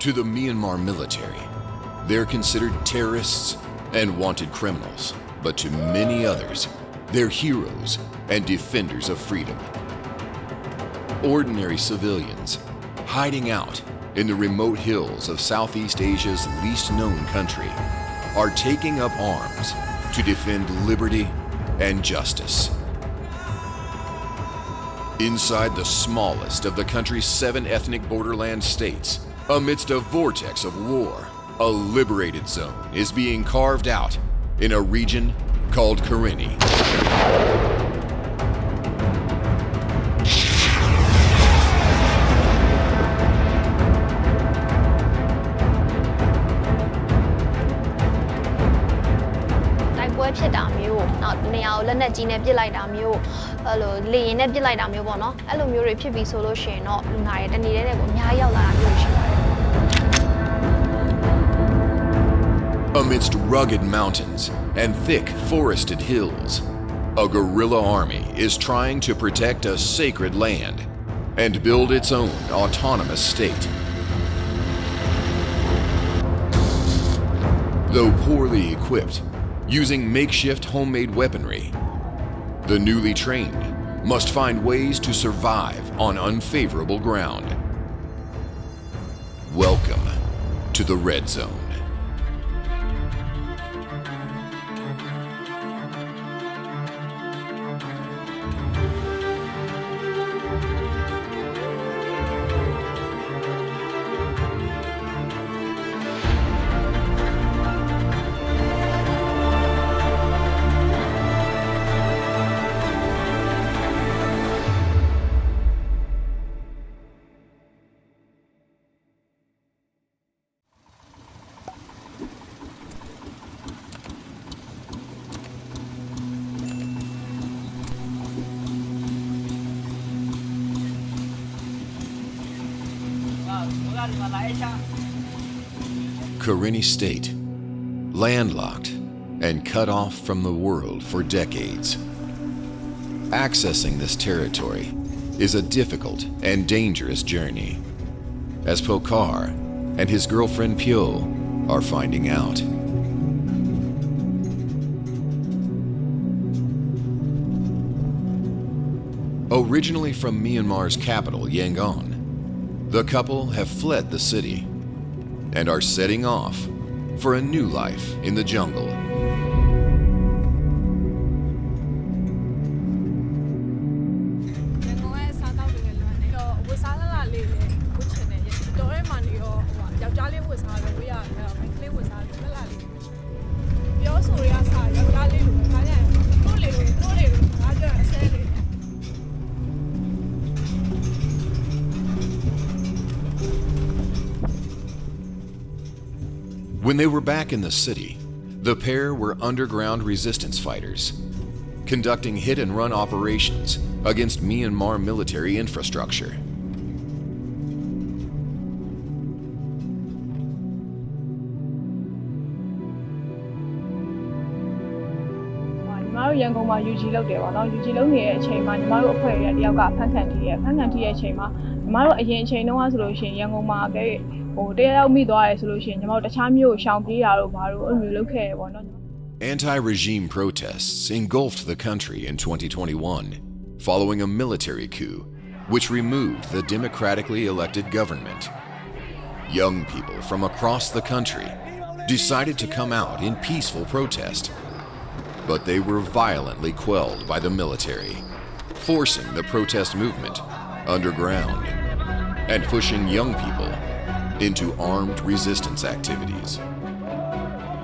To the Myanmar military, they're considered terrorists and wanted criminals, but to many others, they're heroes and defenders of freedom. Ordinary civilians, hiding out in the remote hills of Southeast Asia's least known country, are taking up arms to defend liberty and justice. Inside the smallest of the country's 7 ethnic borderland states, amidst a vortex of war, a liberated zone is being carved out in a region called Karenni. Amidst rugged mountains and thick forested hills, a guerrilla army is trying to protect a sacred land and build its own autonomous state. Though poorly equipped, using makeshift homemade weaponry, the newly trained must find ways to survive on unfavorable ground. Welcome to the Red Zone. Karenni State, landlocked and cut off from the world for decades. Accessing this territory is a difficult and dangerous journey, as Pokar and his girlfriend Pyo are finding out. Originally from Myanmar's capital, Yangon, the couple have fled the city and are setting off for a new life in the jungle. When they were back in the city, the pair were underground resistance fighters, conducting hit-and-run operations against Myanmar military infrastructure. Anti-regime protests engulfed the country in 2021, following a military coup which removed the democratically elected government. Young people from across the country decided to come out in peaceful protest, but they were violently quelled by the military, forcing the protest movement underground and pushing young people into armed resistance activities.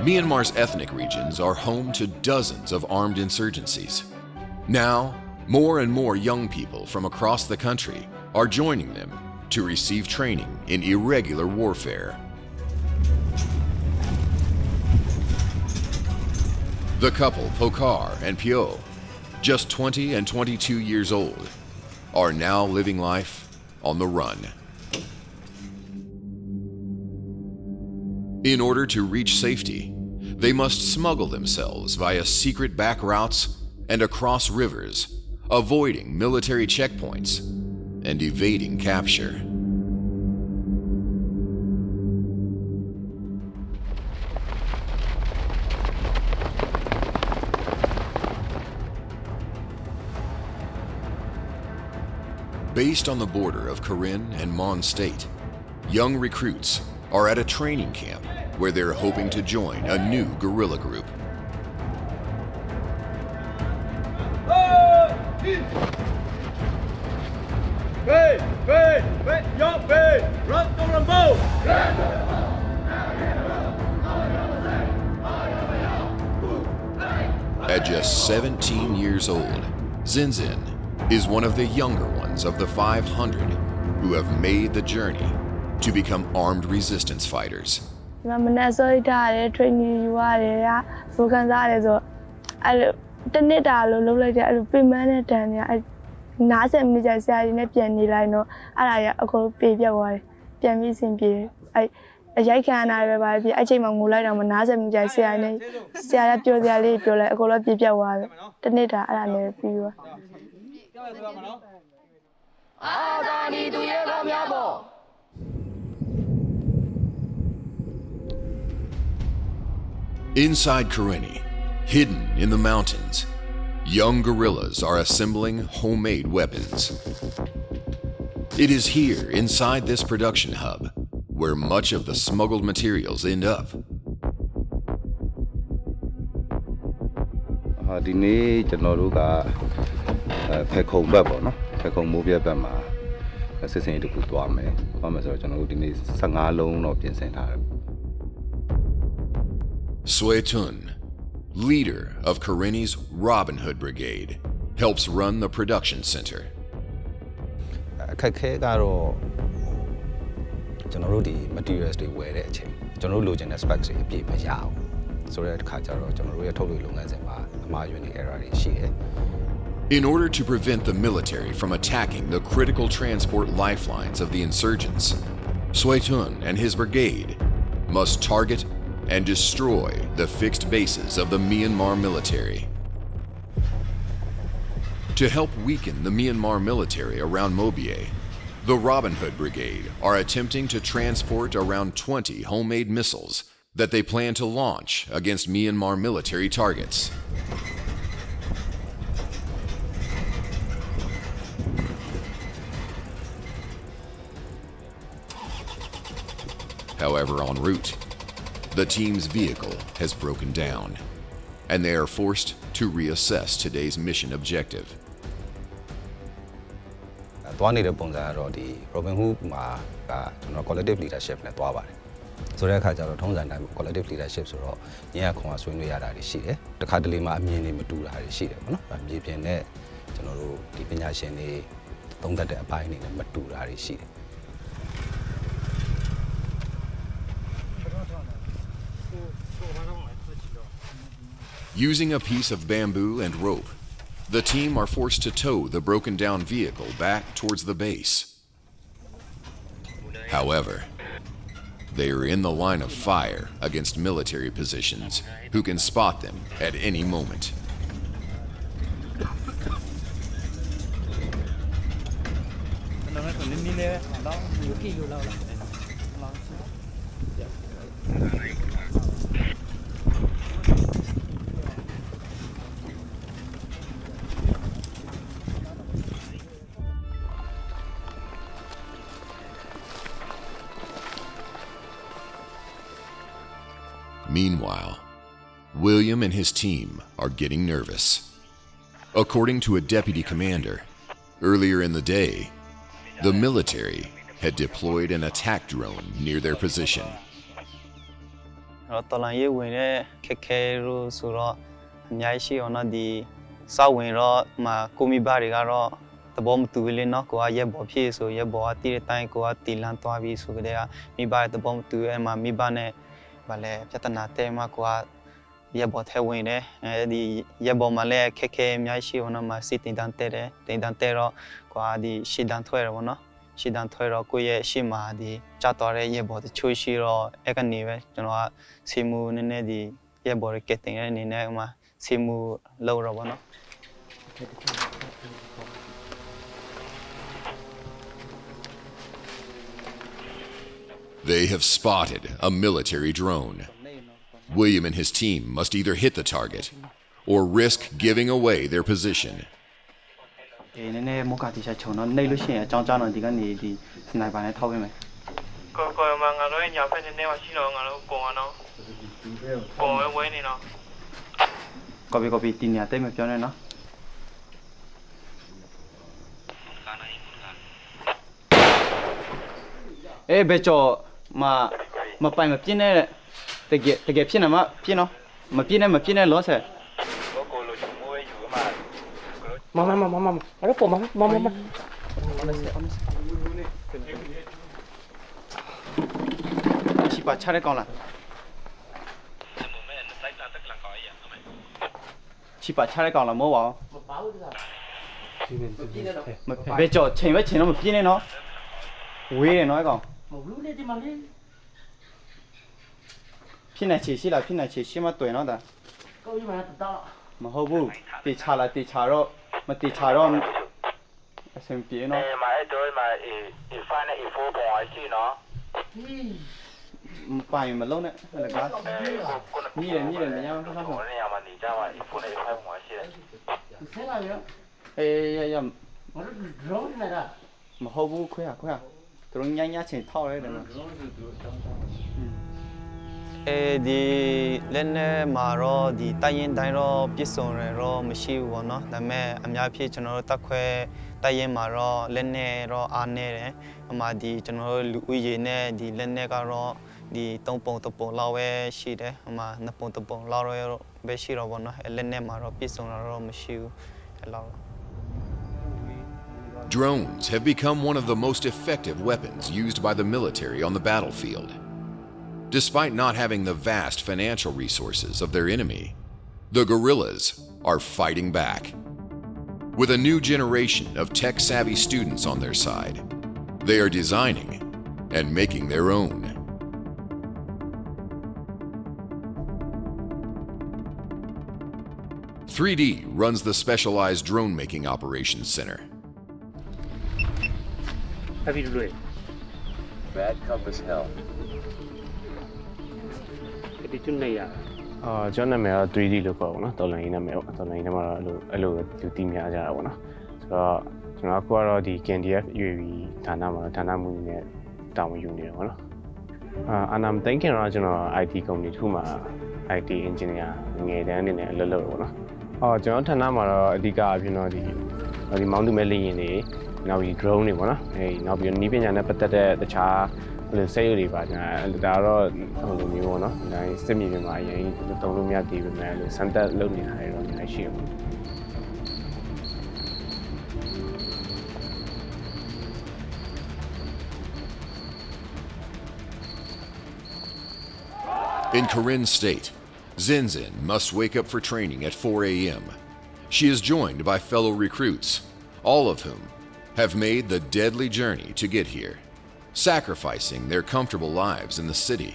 Myanmar's ethnic regions are home to dozens of armed insurgencies. Now, more and more young people from across the country are joining them to receive training in irregular warfare. The couple, Pokar and Pyo, just 20 and 22 years old, are now living life on the run. In order to reach safety, they must smuggle themselves via secret back routes and across rivers, avoiding military checkpoints and evading capture. Based on the border of Karen and Mon State, young recruits are at a training camp where they're hoping to join a new guerrilla group. At just 17 years old, Zinzin is one of the younger ones of the 500 who have made the journey to become armed resistance fighters. Inside Karenni, hidden in the mountains, young guerrillas are assembling homemade weapons. It is here, inside this production hub, where much of the smuggled materials end up. ဒီနေ့ကျွန်တော်တို့ကဖက်ခုံဘက်ပေါ့နော်ဖက်ခုံမိုးပြက်ဘက်မှာစစ်စင်တခုသွားမယ်။သွားမယ်ဆိုတော့ကျွန်တော်တို့ဒီနေ့15လုံးတော့ပြင်ဆင်ထားတယ် Sui Tun, leader of Karenni's Robin Hood Brigade, helps run the production center. အခက်ခဲကတော့ကျွန်တော်တို့ဒီ materials တွေဝယ်တဲ့အချိန်ကျွန်တော်တို့လိုချင်တဲ့ specs တွေအပြည့်မရအောင်ဆိုတဲ့အခါကျတော့ကျွန်တော်တို့ရဲ့ထုတ်လုပ်လုပ်ငန်းစဉ်မှာအမှားယွင်းတွေ error တွေရှိတယ် In order to prevent the military from attacking the critical transport lifelines of the insurgents, Sui Tun and his brigade must target and destroy the fixed bases of the Myanmar military. To help weaken the Myanmar military around Mobie, the Robin Hood Brigade are attempting to transport around 20 homemade missiles that they plan to launch against Myanmar military targets. However, en route, the team's vehicle has broken down, and they are forced to reassess today's mission objective. သွားနေတဲ့ပုံစံကတော့ဒီ Robin Hood မှာကကျွန်တော် collective leadership နဲ့သွားပါတယ်ဆိုတဲ့အခါကျတော့ထုံးစံတိုင်း collective leadership ဆိုတော့ညရခွန်အားဆွေးနွေးရတာတွေရှိတယ်တခါတလေမှာအမြင်တွေမတူတာတွေရှိတယ်ပေါ့နော်အမြင်ပြင်နဲ့ကျွန်တော်တို့ဒီပညာရှင်တွေသုံးသပ်တဲ့အပိုင်းတွေနဲ့မတူတာတွေရှိတယ် Using a piece of bamboo and rope, the team are forced to tow the broken down vehicle back towards the base. However, they are in the line of fire against military positions who can spot them at any moment. Meanwhile, William and his team are getting nervous. According to a deputy commander, earlier in the day, the military had deployed an attack drone near their position. တော်လန်ရေးဝင်တဲ့ခက်ခဲလို့ဆိုတော့အများကြီးရှိအောင်တော့ဒီစောက်ဝင်တော့ကိုမိဘတွေကတော့သဘောမတူဘူးလေနော်ကိုကရက်ပေါ်ဖြစ်ဆိုရက်ပေါ်ကတီးတဲ့တိုင်းကိုကတီလန်သွားပြီးဆိုကြတဲ့မိဘရဲ့သဘောမတူအဲ့မှာမိဘနဲ့ဗာလဲပြဿနာတဲမှာကိုကရက်ပေါ်ထဲဝင်တယ်အဲဒီရက်ပေါ်မှာလည်းခက်ခဲအများကြီးရှိအောင်တော့စစ်တင်တန်းတဲတယ်တင်တန်းတဲတော့ကိုကဒီရှစ်တန်းထွဲတယ်ဗောနော်ရှစ်တန်းထွဲတော့ကိုရဲ့ရှစ်မှာဒီကြတော့တဲ့ရက်ပေါ်တချို့ရှိတော့အဲ့ကနေပဲကျွန်တော်ကစီမူနည်းနည်းဒီရက်ပေါ်ကတင်တဲ့အနေနဲ့ဥမာစီမူလောက်တော့ဗောနော် They have spotted a military drone. William and his team must either hit the target or risk giving away their position. နည်းနည်းမုတ်ကတိချချုံတော့နေလို့ရှိရင်အကြောင်းကြားတော့ဒီကနေဒီစနိုက်ပါနဲ့ထောက်ပေးမယ်ကိုမငါတို့ညာဖက်နေမှာရှိတော့ငါတို့ကုန်အောင်ကုန်ဝဲနေတော့ကော်ပီတင်ညာတိတ်မပြောနဲ့နော်ဘယ်ကျော်မပိုင်မပြင်းနဲ့တကယ်ဖြစ်နေမှာပြင်းနော်မပြင်းနဲ့လောဆယ်妈，我说妈，七八差点讲了，七八差点讲了，没哇？别叫，钱那么便宜呢？为了哪个？偏来切西了，偏来切西嘛对了的。mà hô bu tì trà rồi mà tì trà rồi xem phía nó mà tôi mà phải này phố bò chứ nó bài mà lâu đấy là cá như là nhau không không mà đi ra mà phố này phải bò chứ thế nào vậy ê mà nó rối này ra mà hô bu khỏe tôi nhanh chỉ thao đấy được màဒီလက်နဲ့မှာတော့ဒီတိုက်ရင်တိုင်းတော့ပြစ်စုံရတော့မရှိဘူးပေါ့နော်ဒါပေမဲ့အများဖြင့်ကျွန်တော်တို့တက်ခွဲတိုက်ရင်မှာတော့လက်နဲ့တော့အားနေတယ်အမှဒီကျွန်တော်တို့လူဦးရေနဲ့ဒီလက်နဲ့ကတော့ဒီ3ပုံ3ပုံလောက်ပဲရှိတယ်အမှ2ပုံ3ပုံလောက်တော့ပဲရှိတော့ပေါ့နော်လက်နဲ့မှာတော့ပြစ်စုံတော့မရှိဘူးအဲ့လောက် Drones have become one of the most effective weapons used by the military on the battlefield. Despite not having the vast financial resources of their enemy, the guerrillas are fighting back. With a new generation of tech-savvy students on their side, they are designing and making their own. "3D" runs the specialized drone-making operations center. Have you doing? bad compass hell ဒီကျွန်းနေရကျွန်တော်နာမည်က 3D လို့ခေါ်ပါတော့တော်လိုင်းနာမည်ပေါ့တော်လိုင်းနာမည်ကတော့အဲ့လိုလူသိများကြတာပေါ့နော်ဆိုတော့ကျွန်တော်ကတော့ဒီ KNDF UAV ဌာနမှာဌာနမှူးနဲ့တာဝန်ယူနေတယ်ပေါ့နော်အာနာမသိခင်တော့ကျွန်တော် IT company တစ်ခုမှာ IT engineer ငယ်တန်းအနေနဲ့အလုပ်လုပ်တယ်ပေါ့နော်ကျွန်တော်ဌာနမှာတော့အဓိကအဖြစ်တော့ဒီမောင်းသူမဲ့လေယာဉ်တွေနောက်ပြီး drone တွေပေါ့နော်နောက်ပြီးနီးပညာနဲ့ပတ်သက်တဲ့တခြားလို့စိတ်တွေပါညာဒါတော့ဟိုလိုမျိုးပေါ့နော်ဒါစစ်မြေပြင်မှာအရင်တုံးလို့မရသေးဘူးမယ်လို့စမ်းသက်လုပ်နေတာတွေတော့အများကြီးရှိတယ် In Karen State, Zinzin must wake up for training at 4 a.m. She is joined by fellow recruits, all of whom have made the deadly journey to get here. Sacrificing their comfortable lives in the city,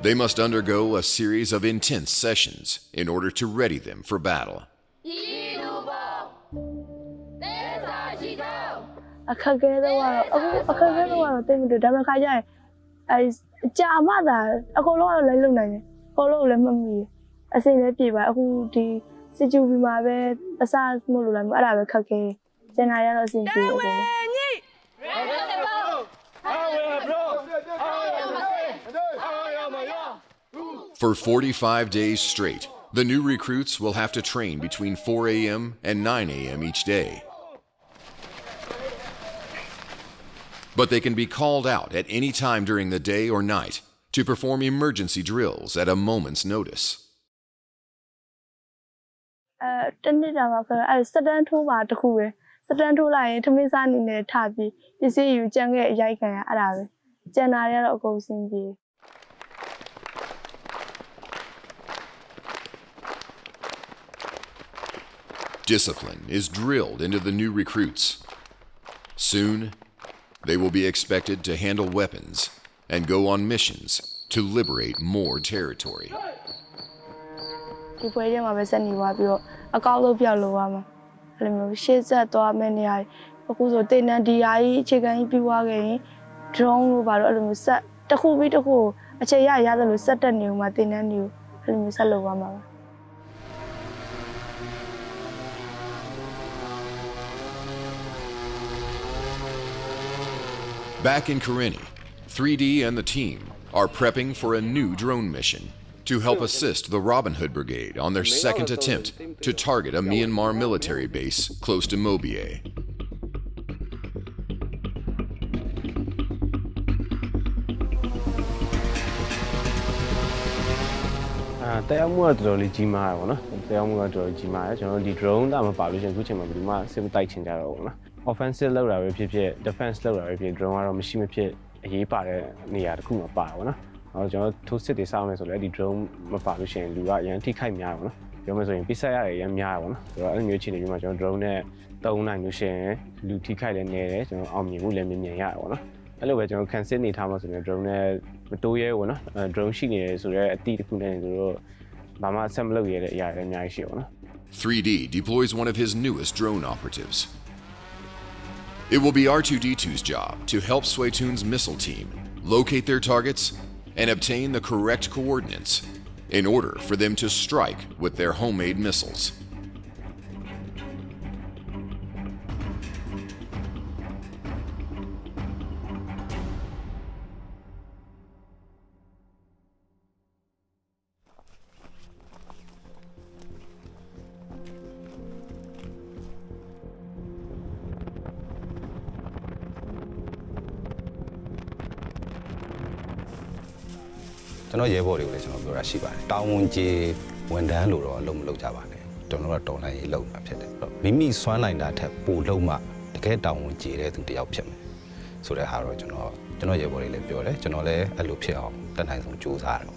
they must undergo a series of intense sessions in order to ready them for battle. အခက်အခဲတော့အခက်အခဲတော့တိတ်မတူဒါပေမဲ့ခါကျရင်အဲကြာမှသာအကုန်လုံးကတော့လည်းလုံနိုင်တယ်အကုန်လုံးလည်းမမီအစိမ့်လည်းပြေပါအခုဒီစစ်ကျူပြီးမှာပဲအစားမလို့လည်းအဲ့ဒါပဲခက်ခဲကျန်တာရတော့အဆင်ပြေတယ် For 45 days straight, the new recruits will have to train between 4 a.m. and 9 a.m. each day. But they can be called out at any time during the day or night to perform emergency drills at a moment's notice. တနေ့တာမှာဆိုတော့စတန်ထိုးပါတခုပဲစတန်ထိုးလိုက်ရင်ထမင်းစားနေနဲ့ထပြီးပစ္စည်းယူကြံခဲ့အရိုက်ခံရအဲ့ဒါပဲကျန်တာတွေကတော့အကုန်စင်ပြေ Discipline is drilled into the new recruits. Soon, they will be expected to handle weapons and go on missions to liberate more territory. ဒီပွဲထဲမှာပဲဆက်နေသွားပြီးတော့အကောက်လို့ပြောက်လို့ရမှာအဲ့လိုမျိုးရှေ့ဆက်သွားမယ့်နေရာအခုဆိုတင်တန်းဒီယာကြီးအခြေခံကြီးပြီးွားခဲ့ရင် drone လို့ပါတော့အဲ့လိုမျိုးဆက်တစ်ခုပြီးတစ်ခုအခြေရရသလိုဆက်တက်နေဦးမှာတင်တန်းတွေကိုအဲ့လိုမျိုးဆက်လုပ်သွားမှာပါ The Back in Karenni, 3D and the team are prepping for a new drone mission to help assist the Robin Hood Brigade on their second attempt to target a Myanmar military base close to Mobie. တဲအောင်မှုကတော်တော်လေးကြီးမားရပါတော့တဲအောင်မှုကတော်တော်ကြီးမားတယ်ကျွန်တော်ဒီ drone တာမပါလို့ရှင်အခုချိန်မှာဘယ်သူမှစစ်မတိုက်ချင်ကြတော့ဘူးနော် offensive လောက်တာပဲဖြစ်ဖြစ် defense လောက်တာပဲဖြစ် drone ကတော့မရှိမဖြစ်အရေးပါတဲ့နေရာတစ်ခုမှာပါပါတော့နော်ကျွန်တော်ထိုးစစ်တွေစောင်းနေဆိုလဲဒီ drone မပါလို့ရှင်လူကအရင်ထိခိုက်များပါတော့ပြောမယ်ဆိုရင်ပြစ်ဆက်ရတယ်ရမ်းများပါတော့ဆိုတော့အဲ့လိုမျိုးချိန်နေပြီးမှကျွန်တော် drone နဲ့တုံးနိုင်လို့ရှင်လူထိခိုက်လည်းနေတယ်ကျွန်တော်အောင်မြင်မှုလည်းမြင်ရပါတော့အဲ့လိုပဲကျွန်တော် cancel နေထားမှဆိုရင် drone နဲ့မတိုးရဲဘူးနော် drone ရှိနေတယ်ဆိုတော့အတိတစ်ခုနဲ့ဆိုတော့ဘာမှဆက်မလုပ်ရတဲ့အရာတွေအများကြီးရှိပါတော့ 3D deploys one of his newest drone operatives. It will be R2-D2's job to help Swaytoon's missile team locate their targets and obtain the correct coordinates in order for them to strike with their homemade missiles. ကျွန်တော်ရဲဘော်တွေကိုလည်းကျွန်တော်ပြောတာရှိပါတယ်တာဝန်ကျေဝန်ထမ်းလို့တော့အလုံးမလုပ်ကြပါနဲ့ကျွန်တော်တို့တော်လိုင်းရေးလုပ်တာဖြစ်တယ်မိမိစွမ်းနိုင်တာထက်ပိုလုံးမှတကယ်တာဝန်ကျေတဲ့သူတယောက်ဖြစ်မယ်ဆိုတဲ့ဟာတော့ကျွန်တော်ရဲဘော်တွေလည်းပြောတယ်ကျွန်တော်လည်းအဲ့လိုဖြစ်အောင်တတ်နိုင်ဆုံးကြိုးစားတယ်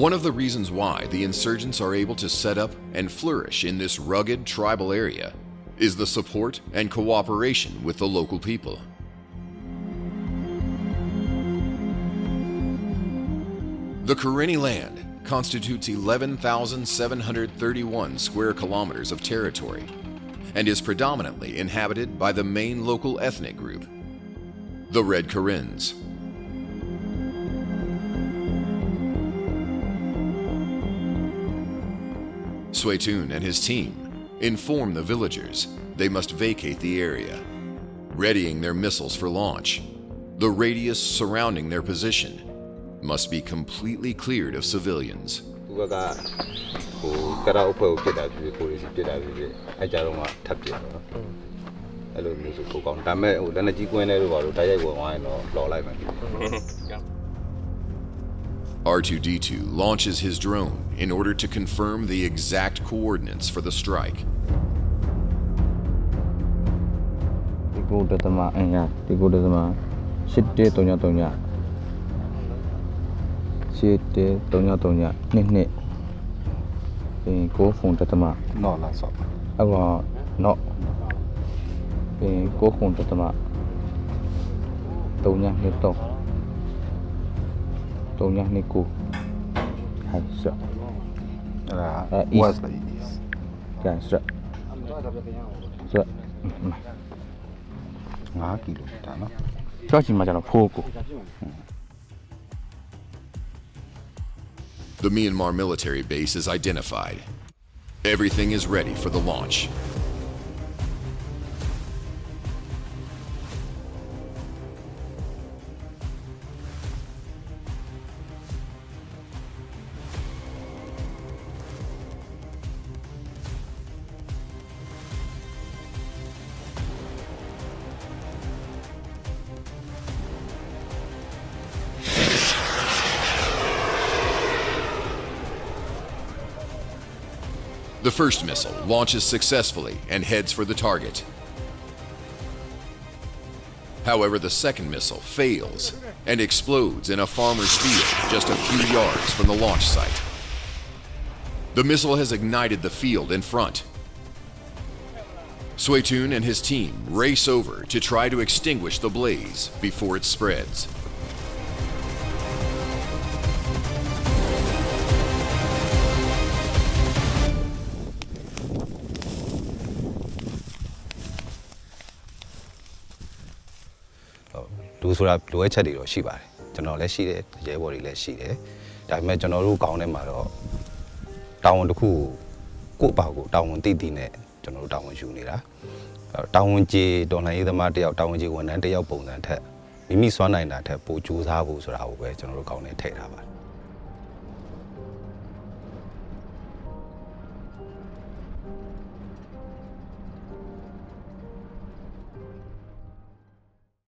One of the reasons why the insurgents are able to set up and flourish in this rugged tribal area is the support and cooperation with the local people. The Karenni land constitutes 11,731 square kilometers of territory and is predominantly inhabited by the main local ethnic group, the Red Karens. Swaytoon and his team inform the villagers they must vacate the area, readying their missiles for launch. The radius surrounding their position must be completely cleared of civilians. သူကဟိုကရာအုပ်ဖွဲ့ကိုပြစ်တာဖြစ်ကိုရီစီပြစ်တာဖြစ်အဲ့ကြတော့မှထပ်ပြစ်တော့အဲ့လိုမျိုးဆိုပိုကောင်းဒါပေမဲ့ဟိုလက်နက်ကြီးကွင်းထဲတို့ဘာလို့တိုက်ရိုက်ဝင်သွားရင်တော့လော်လိုက်မယ် R2-D2 launches his drone in order to confirm the exact coordinates for the strike. ဒီကိုတသမအင်္ဂါဒီကိုတသမ8133 8133 နှစ်ကိုဖုန်းတသမ နော်လားဆော့ အဲ့တော့နော်ကိုဖုန်းတသမ3ညနှစ်တော့3ညနှစ်ကိုဟဲ့ဆော့ အဲ့ဒါ was the is ကဲဆော့ဆော့5ကီလိုမီတာနော် ဆော့ချင်မှကျွန်တော်ဖိုးကို The Myanmar military base is identified. Everything is ready for the launch. The first missile launches successfully and heads for the target. However, the second missile fails and explodes in a farmer's field just a few yards from the launch site. The missile has ignited the field in front. Swaytoon and his team race over to try to extinguish the blaze before it spreads. ။လူဆိုတာလိုအပ်ချက်တွေတော့ရှိပါတယ်။ကျွန်တော်လည်းရှိတယ်ရဲဘော်တွေလည်းရှိတယ်။ဒါပေမဲ့ကျွန်တော်တို့ကောင်းထဲမှာတော့တာဝန်တစ်ခုကိုယ့်အပါကိုတာဝန်သိသိနဲ့ကျွန်တော်တို့တာဝန်ယူနေတာ။တာဝန်ကြီးတော်လှန်ရေးသမားတယောက်တာဝန်ကြီးဝန်ထမ်းတယောက်ပုံစံထက် မိမိစွမ်းနိုင်တာထက်ပိုကြိုးစားဖို့ဆိုတာကိုပဲကျွန်တော်တို့ကောင်းနေထည့်ထားပါတယ်